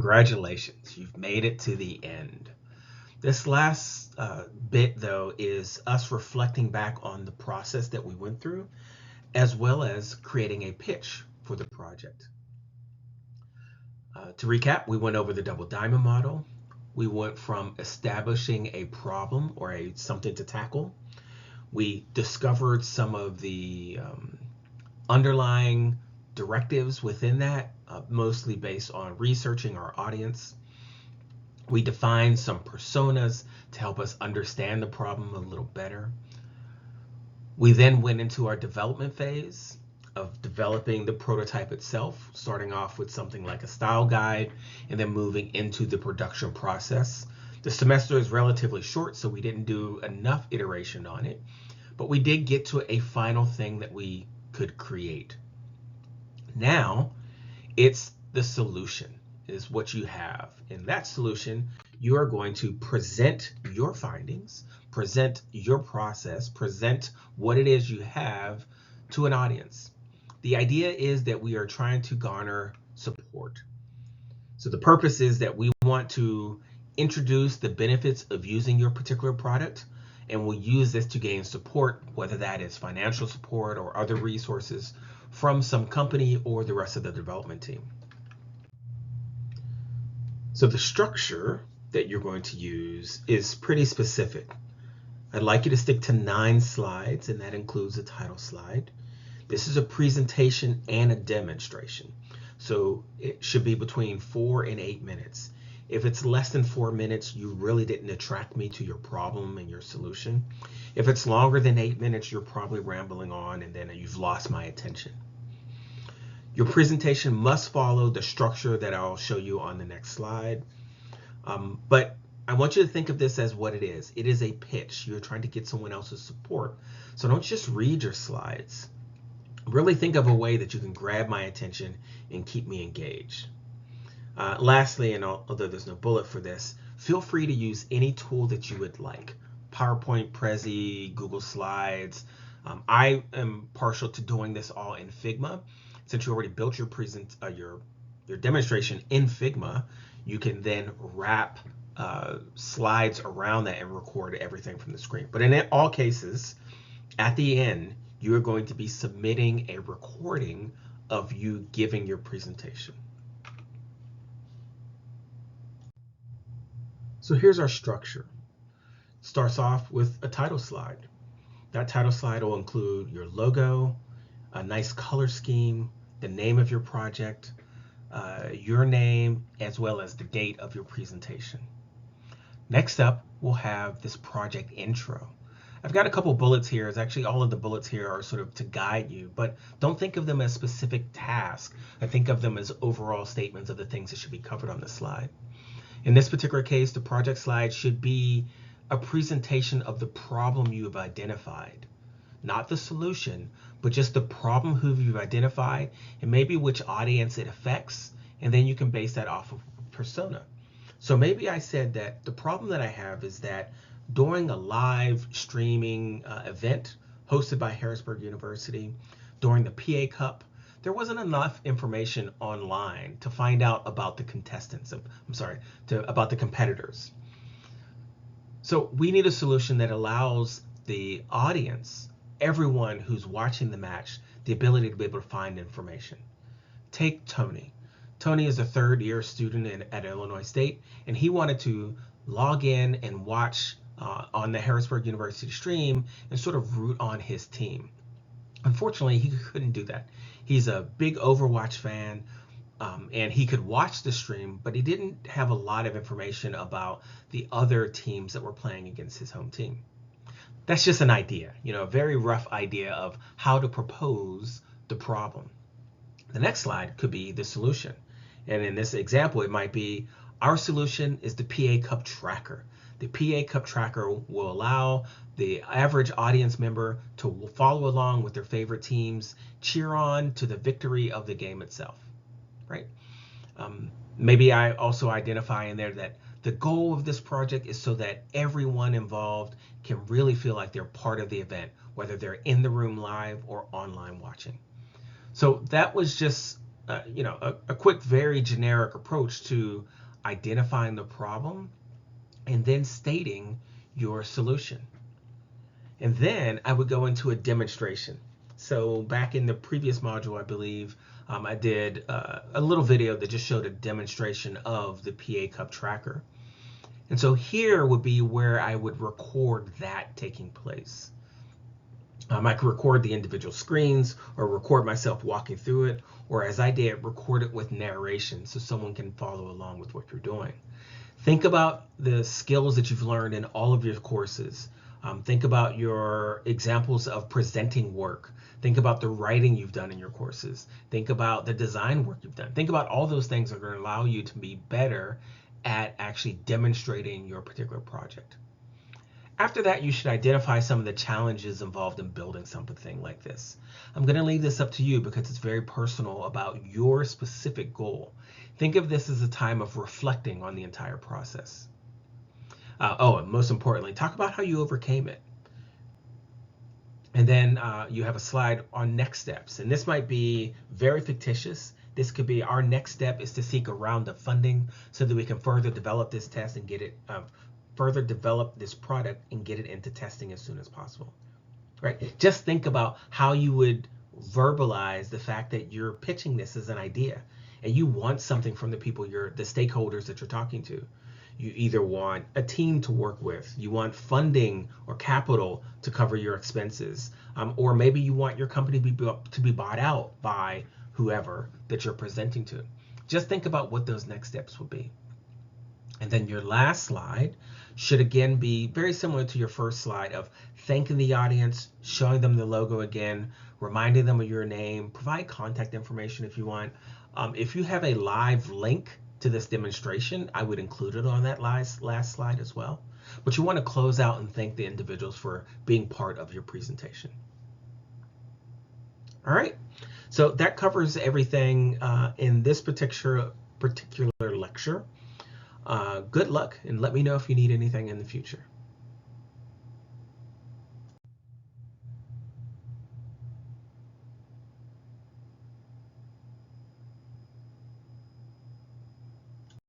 Congratulations, you've made it to the end. This last bit, though, is us reflecting back on the process that we went through, as well as creating a pitch for the project. To recap, we went over the double diamond model. We went from establishing a problem or something to tackle. We discovered some of the underlying directives within that, mostly based on researching our audience. We defined some personas to help us understand the problem a little better. We then went into our development phase of developing the prototype itself, starting off with something like a style guide and then moving into the production process. The semester is relatively short, so we didn't do enough iteration on it, but we did get to a final thing that we could create. Now it's the solution is what you have. In that solution, you are going to present your findings, present your process, present what it is you have to an audience. The idea is that we are trying to garner support. So the purpose is that we want to introduce the benefits of using your particular product, and we'll use this to gain support, whether that is financial support or other resources from some company or the rest of the development team. So the structure that you're going to use is pretty specific. I'd like you to stick to 9 slides, and that includes a title slide. This is a presentation and a demonstration. So it should be between 4 and 8 minutes. If it's less than 4 minutes, you really didn't attract me to your problem and your solution. If it's longer than 8 minutes, you're probably rambling on and then you've lost my attention. Your presentation must follow the structure that I'll show you on the next slide. But I want you to think of this as what it is. It is a pitch. You're trying to get someone else's support. So don't just read your slides. Really think of a way that you can grab my attention and keep me engaged. Lastly, and although there's no bullet for this, feel free to use any tool that you would like. PowerPoint, Prezi, Google Slides. I am partial to doing this all in Figma. Since you already built your demonstration in Figma, you can then wrap slides around that and record everything from the screen. But in all cases, at the end, you are going to be submitting a recording of you giving your presentation. So here's our structure. It starts off with a title slide. That title slide will include your logo, a nice color scheme, the name of your project, your name, as well as the date of your presentation. Next up, we'll have this project intro. I've got a couple bullets here. It's actually all of the bullets here are sort of to guide you, but don't think of them as specific tasks. I think of them as overall statements of the things that should be covered on the slide. In this particular case, the project slide should be a presentation of the problem you have identified, not the solution, but just the problem who you've identified and maybe which audience it affects, and then you can base that off of persona. So maybe I said that the problem that I have is that during a live streaming event hosted by Harrisburg University during the PA Cup, there wasn't enough information online to find out about the contestants. About the competitors. So we need a solution that allows the audience, everyone who's watching the match, the ability to be able to find information. Take Tony. Tony is a third-year student at Illinois State, and he wanted to log in and watch on the Harrisburg University stream and sort of root on his team. Unfortunately, he couldn't do that. He's a big Overwatch fan, and he could watch the stream, but he didn't have a lot of information about the other teams that were playing against his home team. That's just an idea, a very rough idea of how to propose the problem. The next slide could be the solution. And in this example, it might be our solution is the PA Cup tracker. The PA Cup tracker will allow the average audience member to follow along with their favorite teams, cheer on to the victory of the game itself, right? Maybe I also identify in there that the goal of this project is so that everyone involved can really feel like they're part of the event, whether they're in the room live or online watching. So that was just a quick, very generic approach to identifying the problem and then stating your solution. And then I would go into a demonstration. So back in the previous module, I believe I did a little video that just showed a demonstration of the PA Cup tracker. And so here would be where I would record that taking place. I could record the individual screens or record myself walking through it, or as I did, record it with narration so someone can follow along with what you're doing. Think about the skills that you've learned in all of your courses. Think about your examples of presenting work. Think about the writing you've done in your courses. Think about the design work you've done. Think about all those things that are going to allow you to be better at actually demonstrating your particular project. After that, you should identify some of the challenges involved in building something like this. I'm going to leave this up to you because it's very personal about your specific goal. Think of this as a time of reflecting on the entire process. And most importantly, talk about how you overcame it. And then you have a slide on next steps. And this might be very fictitious. This could be our next step is to seek a round of funding so that we can further develop this test and get it, further develop this product and get it into testing as soon as possible. Right? Just think about how you would verbalize the fact that you're pitching this as an idea and you want something from the people the stakeholders that you're talking to. You either want a team to work with, you want funding or capital to cover your expenses, or maybe you want your company to be bought out by whoever that you're presenting to. Just think about what those next steps will be. And then your last slide should again be very similar to your first slide of thanking the audience, showing them the logo again, reminding them of your name, provide contact information if you want. If you have a live link to this demonstration, I would include it on that last slide as well. But you want to close out and thank the individuals for being part of your presentation. All right, so that covers everything in this particular lecture. Good luck, and let me know if you need anything in the future.